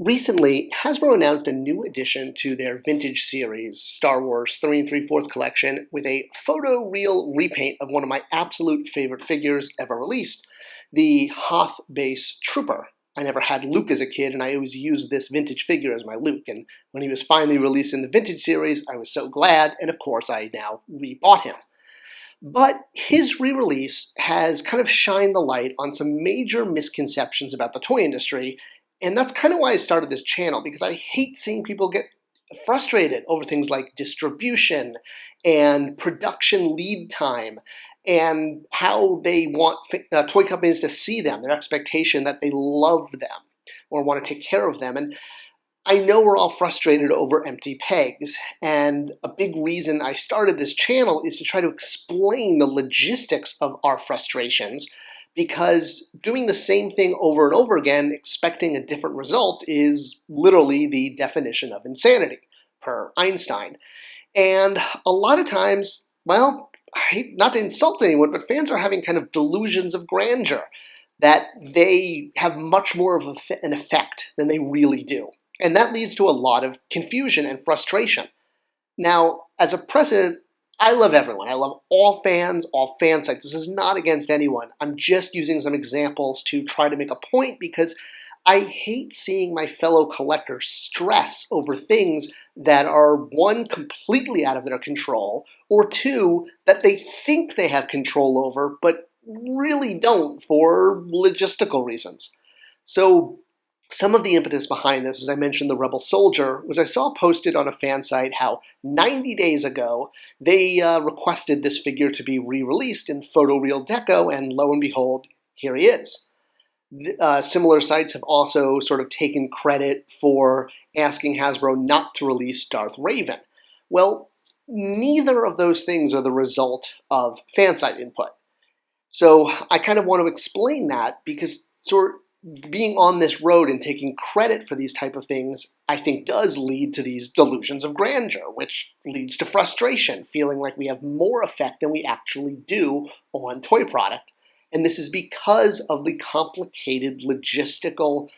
Recently, Hasbro announced a new addition to their vintage series, Star Wars 3 and 3/4 collection, with a photo-real repaint of one of my absolute favorite figures ever released, the Hoth base Trooper. I never had Luke as a kid, and I always used this vintage figure as my Luke, and when he was finally released in the vintage series, I was so glad, and of course I now rebought him. But his re-release has kind of shined the light on some major misconceptions about the toy industry, and that's kind of why I started this channel, because I hate seeing people get frustrated over things like distribution and production lead time and how they want toy companies to see them, their expectation that they love them or want to take care of them. And I know we're all frustrated over empty pegs, and a big reason I started this channel is to try to explain the logistics of our frustrations, because doing the same thing over and over again, expecting a different result, is literally the definition of insanity, per Einstein. And a lot of times, well, I hate not to insult anyone, but fans are having kind of delusions of grandeur, that they have much more of an effect than they really do. And that leads to a lot of confusion and frustration. Now, as a precedent, I love everyone. I love all fans, all fan sites. This is not against anyone. I'm just using some examples to try to make a point, because I hate seeing my fellow collectors stress over things that are, one, completely out of their control, or two, that they think they have control over, but really don't for logistical reasons. So some of the impetus behind this, as I mentioned, the Rebel Soldier, was I saw posted on a fan site how 90 days ago they requested this figure to be re-released in photoreal deco, and lo and behold, here he is. Similar sites have also sort of taken credit for asking Hasbro not to release Darth Raven. Well, neither of those things are the result of fan site input. So I kind of want to explain that, because being on this road and taking credit for these type of things, I think, does lead to these delusions of grandeur, which leads to frustration, feeling like we have more effect than we actually do on toy product. And this is because of the complicated logistical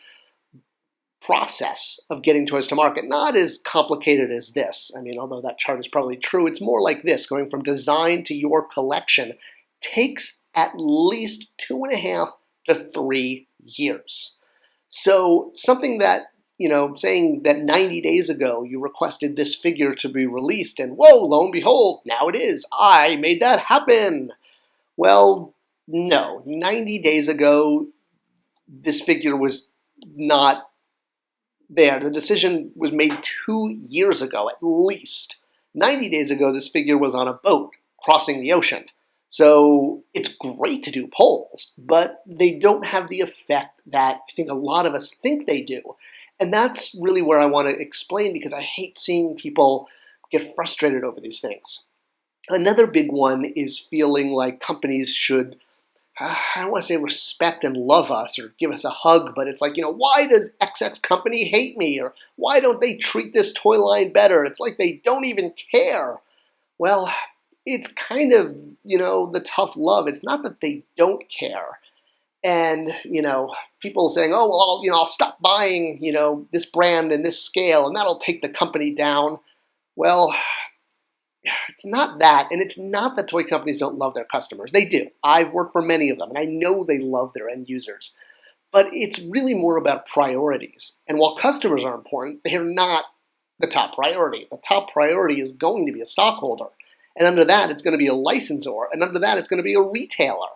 process of getting toys to market. Not as complicated as this. I mean, although that chart is probably true, it's more like this. Going from design to your collection takes at least 2.5 to 3 years. So something that, saying that 90 days ago you requested this figure to be released, and whoa, lo and behold, now it is. I made that happen. Well, no. 90 days ago, this figure was not there. The decision was made 2 years ago, at least. 90 days ago, this figure was on a boat crossing the ocean. So it's great to do polls, but they don't have the effect that I think a lot of us think they do. And that's really where I want to explain, because I hate seeing people get frustrated over these things. Another big one is feeling like companies should, I don't want to say respect and love us or give us a hug, but it's like, why does XX company hate me? Or why don't they treat this toy line better? It's like they don't even care. Well, it's kind of, the tough love. It's not that they don't care. And, people saying, oh, well, I'll stop buying, this brand and this scale, and that'll take the company down. Well, it's not that. And it's not that toy companies don't love their customers. They do. I've worked for many of them, and I know they love their end users. But it's really more about priorities. And while customers are important, they're not the top priority. The top priority is going to be a stockholder. And under that, it's going to be a licensor. And under that, it's going to be a retailer.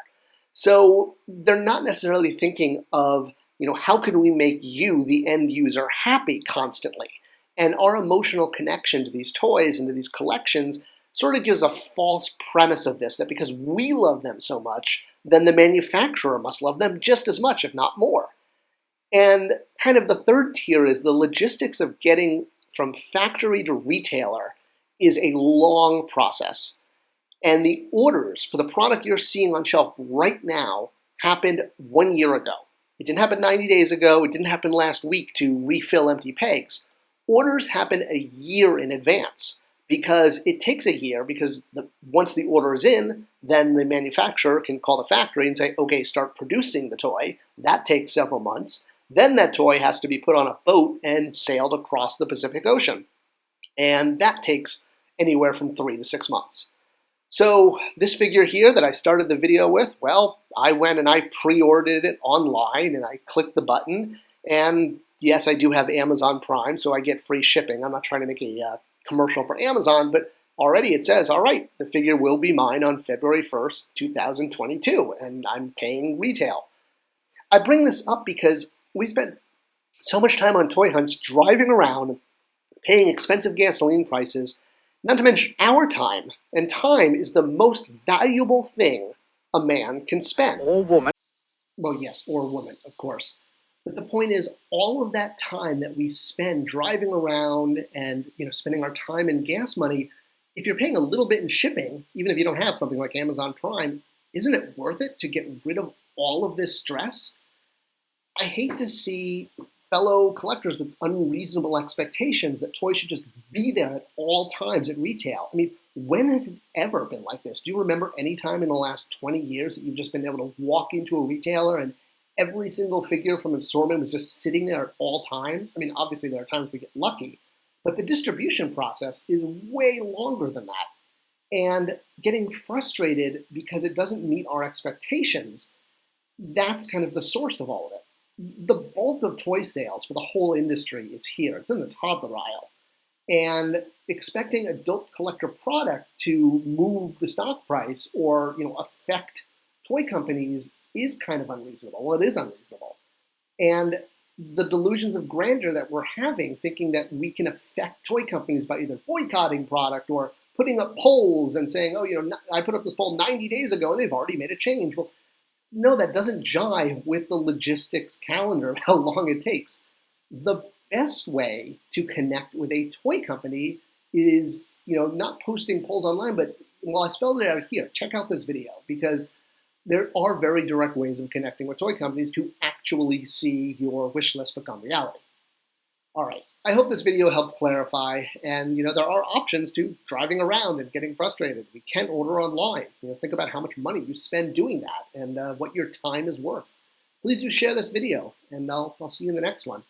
So they're not necessarily thinking of, how can we make you, the end user, happy constantly? And our emotional connection to these toys and to these collections sort of gives a false premise of this, that because we love them so much, then the manufacturer must love them just as much, if not more. And kind of the third tier is the logistics of getting from factory to retailer is a long process. And the orders for the product you're seeing on shelf right now happened 1 year ago. It didn't happen 90 days ago. It didn't happen last week to refill empty pegs. Orders happen a year in advance, because it takes a year, because once the order is in, then the manufacturer can call the factory and say, okay, start producing the toy. That takes several months. Then that toy has to be put on a boat and sailed across the Pacific Ocean. And that takes anywhere from 3 to 6 months. So this figure here that I started the video with, well, I went and I pre-ordered it online and I clicked the button. And yes, I do have Amazon Prime, so I get free shipping. I'm not trying to make a commercial for Amazon, but already it says, all right, the figure will be mine on February 1st, 2022, and I'm paying retail. I bring this up because we spent so much time on toy hunts driving around, paying expensive gasoline prices, not to mention our time. And time is the most valuable thing a man can spend. Or woman. Well, yes, or woman, of course. But the point is, all of that time that we spend driving around and spending our time and gas money, if you're paying a little bit in shipping, even if you don't have something like Amazon Prime, isn't it worth it to get rid of all of this stress? I hate to see fellow collectors with unreasonable expectations that toys should just be there at all times at retail. I mean, when has it ever been like this? Do you remember any time in the last 20 years that you've just been able to walk into a retailer and every single figure from an assortment was just sitting there at all times? I mean, obviously there are times we get lucky, but the distribution process is way longer than that. And getting frustrated because it doesn't meet our expectations, that's kind of the source of all of it. The bulk of toy sales for the whole industry is here. It's in the toddler aisle. And expecting adult collector product to move the stock price or affect toy companies is kind of unreasonable. Well, it is unreasonable. And the delusions of grandeur that we're having, thinking that we can affect toy companies by either boycotting product or putting up polls and saying, oh, I put up this poll 90 days ago and they've already made a change. Well, no, that doesn't jive with the logistics calendar of how long it takes. The best way to connect with a toy company is, not posting polls online, but I spelled it out here. Check out this video because there are very direct ways of connecting with toy companies to actually see your wish list become reality. All right. I hope this video helped clarify, and there are options to driving around and getting frustrated. We can order online. Think about how much money you spend doing that and what your time is worth. Please do share this video, and I'll see you in the next one.